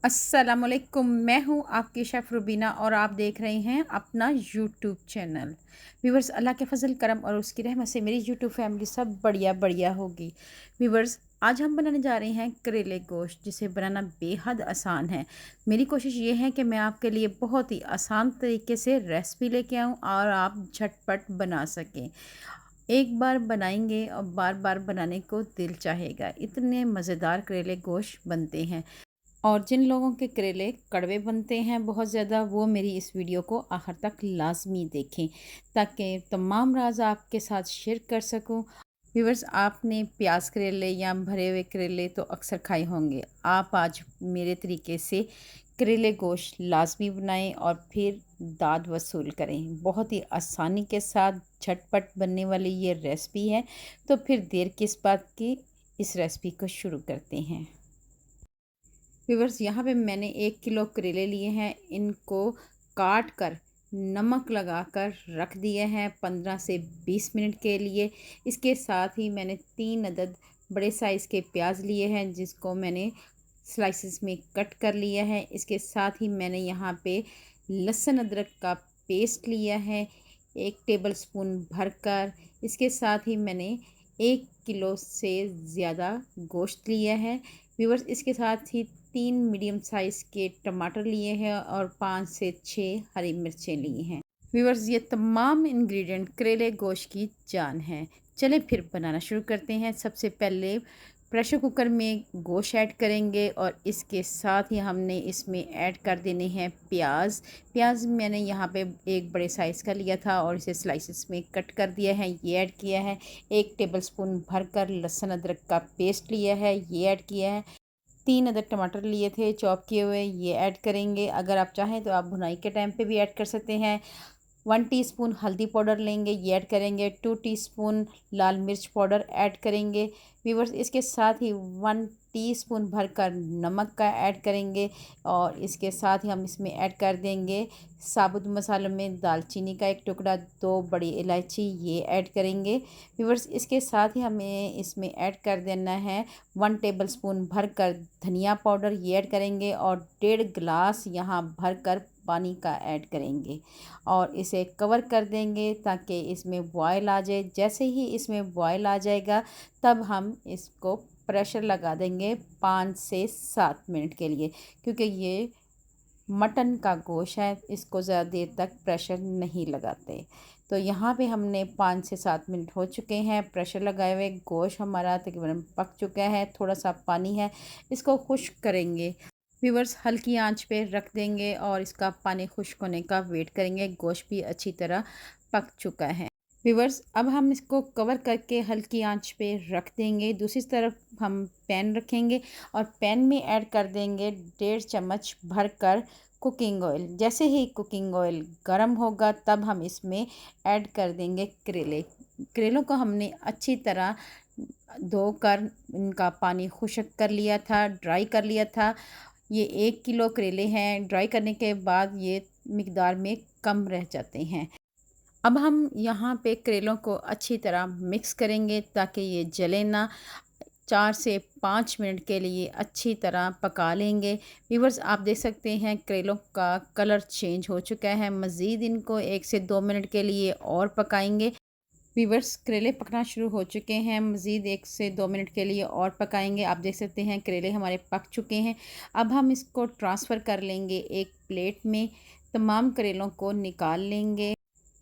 अस्सलामुअलैकुम। मैं हूँ आपकी शेफ़ रुबीना और आप देख रहे हैं अपना यूट्यूब चैनल। व्यूवर्स, अल्लाह के फ़ज़ल करम और उसकी रहमत से मेरी यूट्यूब फैमिली सब बढ़िया बढ़िया होगी। व्यूवर्स, आज हम बनाने जा रहे हैं करेले गोश्त, जिसे बनाना बेहद आसान है। मेरी कोशिश ये है कि मैं आपके लिए बहुत ही आसान तरीके से रेसिपी लेके आऊँ और आप झटपट बना सकें। एक बार बनाएंगे और बार बार बनाने को दिल चाहेगा, इतने मज़ेदार करेले गोश्त बनते हैं। और जिन लोगों के करेले कड़वे बनते हैं बहुत ज़्यादा, वो मेरी इस वीडियो को आखिर तक लाजमी देखें ताकि तमाम राज आपके साथ शेयर कर सकूं। व्यूवर्स, आपने प्याज करेले या भरे हुए करेले तो अक्सर खाए होंगे। आप आज मेरे तरीके से करेले गोश्त लाजमी बनाएं और फिर दाद वसूल करें। बहुत ही आसानी के साथ झटपट बनने वाली ये रेसिपी है, तो फिर देर किस बात की, इस रेसिपी को शुरू करते हैं। व्यूवर्स, यहाँ पे मैंने 1 किलो करेले लिए हैं। इनको काट कर नमक लगाकर रख दिए हैं 15 से 20 मिनट के लिए। इसके साथ ही मैंने 3 अदद बड़े साइज़ के प्याज लिए हैं, जिसको मैंने स्लाइसेस में कट कर लिया है। इसके साथ ही मैंने यहाँ पे लहसुन अदरक का पेस्ट लिया है 1 टेबल स्पून भरकर। इसके साथ ही मैंने 1 किलो से ज़्यादा गोश्त लिया है। व्यूवर्स, इसके साथ ही 3 मीडियम साइज़ के टमाटर लिए हैं और 5 से 6 हरी मिर्चें ली हैं। व्यूवर्स, ये तमाम इंग्रेडिएंट करेले गोश्त की जान है। चलें फिर बनाना शुरू करते हैं। सबसे पहले प्रेशर कुकर में गोश्त ऐड करेंगे और इसके साथ ही हमने इसमें ऐड कर देने हैं प्याज। प्याज मैंने यहाँ पे एक बड़े साइज़ का लिया था और इसे स्लाइसेस में कट कर दिया है, ये ऐड किया है। 1 टेबल स्पून भरकर लहसुन अदरक का पेस्ट लिया है, ये ऐड किया है। 3 अदद टमाटर लिए थे चॉप किए हुए, ये ऐड करेंगे। अगर आप चाहें तो आप भुनाई के टाइम पे भी ऐड कर सकते हैं। 1 टीस्पून हल्दी पाउडर लेंगे, ये ऐड करेंगे। 2 टीस्पून लाल मिर्च पाउडर ऐड करेंगे। व्यूवर्स, इसके साथ ही 1 टीस्पून भरकर नमक का ऐड करेंगे और इसके साथ ही हम इसमें ऐड कर देंगे साबुत मसालों में दालचीनी का 1 टुकड़ा, 2 बड़ी इलायची, ये ऐड करेंगे। व्यूवर्स, इसके साथ ही हमें इसमें ऐड कर देना है 1 टेबल स्पून भरकर धनिया पाउडर, ये ऐड करेंगे और 1.5 गिलास यहाँ भरकर पानी का ऐड करेंगे और इसे कवर कर देंगे ताकि इसमें बॉयल आ जाए। जैसे ही इसमें बॉयल आ जाएगा तब हम इसको प्रेशर लगा देंगे 5 से 7 मिनट के लिए, क्योंकि ये मटन का गोश्त है, इसको ज़्यादा देर तक प्रेशर नहीं लगाते। तो यहाँ पे हमने 5 से 7 मिनट हो चुके हैं प्रेशर लगाए हुए। गोश्त हमारा तकरीबन पक चुका है, थोड़ा सा पानी है, इसको खुश्क करेंगे। व्यूवर्स, हल्की आंच पे रख देंगे और इसका पानी खुश्क होने का वेट करेंगे। गोश्त भी अच्छी तरह पक चुका है। व्यूवर्स, अब हम इसको कवर करके हल्की आंच पे रख देंगे। दूसरी तरफ हम पैन रखेंगे और पैन में ऐड कर देंगे 1.5 चम्मच भरकर कुकिंग ऑयल। जैसे ही कुकिंग ऑयल गर्म होगा तब हम इसमें ऐड कर देंगे करेले। करेलों को हमने अच्छी तरह धोकर इनका पानी खुश्क कर लिया था, ड्राई कर लिया था। ये 1 किलो करेले हैं, ड्राई करने के बाद ये मिकदार में कम रह जाते हैं। अब हम यहाँ पे करेलों को अच्छी तरह मिक्स करेंगे ताकि ये जले ना। 4 से 5 मिनट के लिए अच्छी तरह पका लेंगे। व्यूवर्स, आप देख सकते हैं करेलों का कलर चेंज हो चुका है। मज़ीद इनको 1 से 2 मिनट के लिए और पकाएंगे। व्यूवर्स, करेले पकना शुरू हो चुके हैं। मज़ीद 1 से 2 मिनट के लिए और पकाएंगे। आप देख सकते हैं करेले हमारे पक चुके हैं। अब हम इसको ट्रांसफ़र कर लेंगे एक प्लेट में। तमाम करेलों को निकाल लेंगे।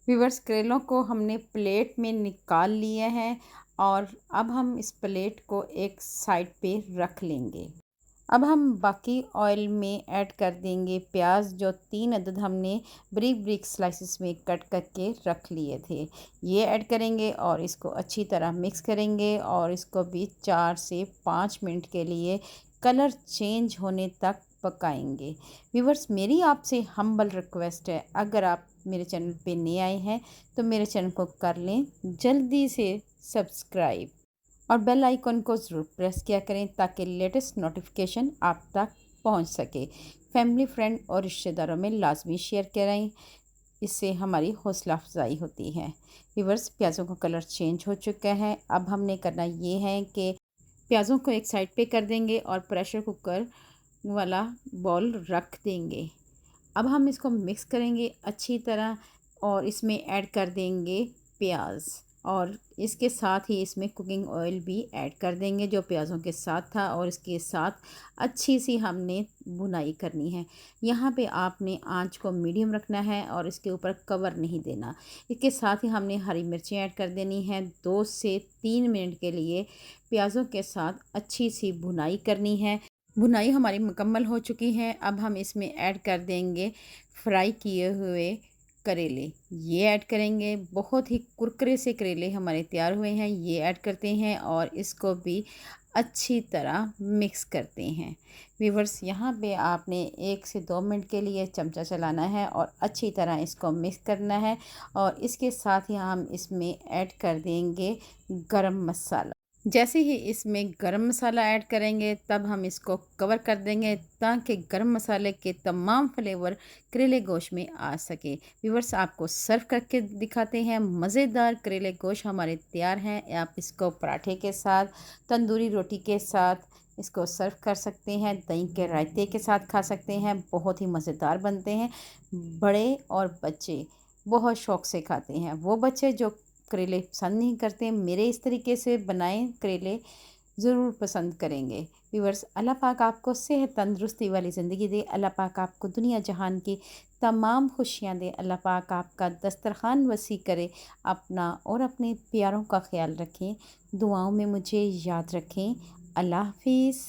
व्यूवर्स, करेलों को हमने प्लेट में निकाल लिया है और अब हम इस प्लेट को एक साइड पे रख लेंगे। अब हम बाकी ऑयल में ऐड कर देंगे प्याज, जो 3 अदद हमने बारीक बारीक स्लाइसेस में कट करके रख लिए थे, ये ऐड करेंगे और इसको अच्छी तरह मिक्स करेंगे और इसको भी 4 से 5 मिनट के लिए कलर चेंज होने तक पकाएंगे। व्यूवर्स, मेरी आपसे हम्बल रिक्वेस्ट है, अगर आप मेरे चैनल पे नए आए हैं तो मेरे चैनल को कर लें जल्दी से सब्सक्राइब और बेल आइकन को ज़रूर प्रेस किया करें ताकि लेटेस्ट नोटिफिकेशन आप तक पहुंच सके। फैमिली, फ्रेंड और रिश्तेदारों में लाजमी शेयर करें, इससे हमारी हौसला अफजाई होती है। व्यूवर्स, प्याज़ों का कलर चेंज हो चुका है। अब हमने करना ये है कि प्याज़ों को एक साइड पे कर देंगे और प्रेशर कुकर वाला बॉल रख देंगे। अब हम इसको मिक्स करेंगे अच्छी तरह और इसमें ऐड कर देंगे प्याज और इसके साथ ही इसमें कुकिंग ऑयल भी ऐड कर देंगे जो प्याज़ों के साथ था और इसके साथ अच्छी सी हमने भुनाई करनी है। यहाँ पे आपने आंच को मीडियम रखना है और इसके ऊपर कवर नहीं देना। इसके साथ ही हमने हरी मिर्चें ऐड कर देनी है। 2 से 3 मिनट के लिए प्याज़ों के साथ अच्छी सी भुनाई करनी है। भुनाई हमारी मुकम्मल हो चुकी है। अब हम इसमें ऐड कर देंगे फ्राई किए हुए करेले। ये ऐड करेंगे। बहुत ही कुरकुरे से करेले हमारे तैयार हुए हैं। ये ऐड करते हैं और इसको भी अच्छी तरह मिक्स करते हैं। व्यूअर्स, यहाँ पे आपने 1 से 2 मिनट के लिए चमचा चलाना है और अच्छी तरह इसको मिक्स करना है और इसके साथ ही हम इसमें ऐड कर देंगे गरम मसाला। जैसे ही इसमें गरम मसाला ऐड करेंगे तब हम इसको कवर कर देंगे ताकि गरम मसाले के तमाम फ्लेवर करेले गोश्त में आ सके। व्यूअर्स, आपको सर्व करके दिखाते हैं। मज़ेदार करेले गोश्त हमारे तैयार हैं। आप इसको पराठे के साथ, तंदूरी रोटी के साथ इसको सर्व कर सकते हैं। दही के रायते के साथ खा सकते हैं। बहुत ही मज़ेदार बनते हैं। बड़े और बच्चे बहुत शौक़ से खाते हैं। वो बच्चे जो करेले पसंद नहीं करते, मेरे इस तरीके से बनाए करेले ज़रूर पसंद करेंगे। व्यूअर्स, अल्लाह पाक आपको सेहत तंदुरुस्ती वाली ज़िंदगी दे। अल्लाह पाक आपको दुनिया जहान की तमाम खुशियाँ दे। अल्लाह पाक आपका दस्तरखान वसी करे। अपना और अपने प्यारों का ख्याल रखें। दुआओं में मुझे याद रखें। अल्लाह हाफिज़।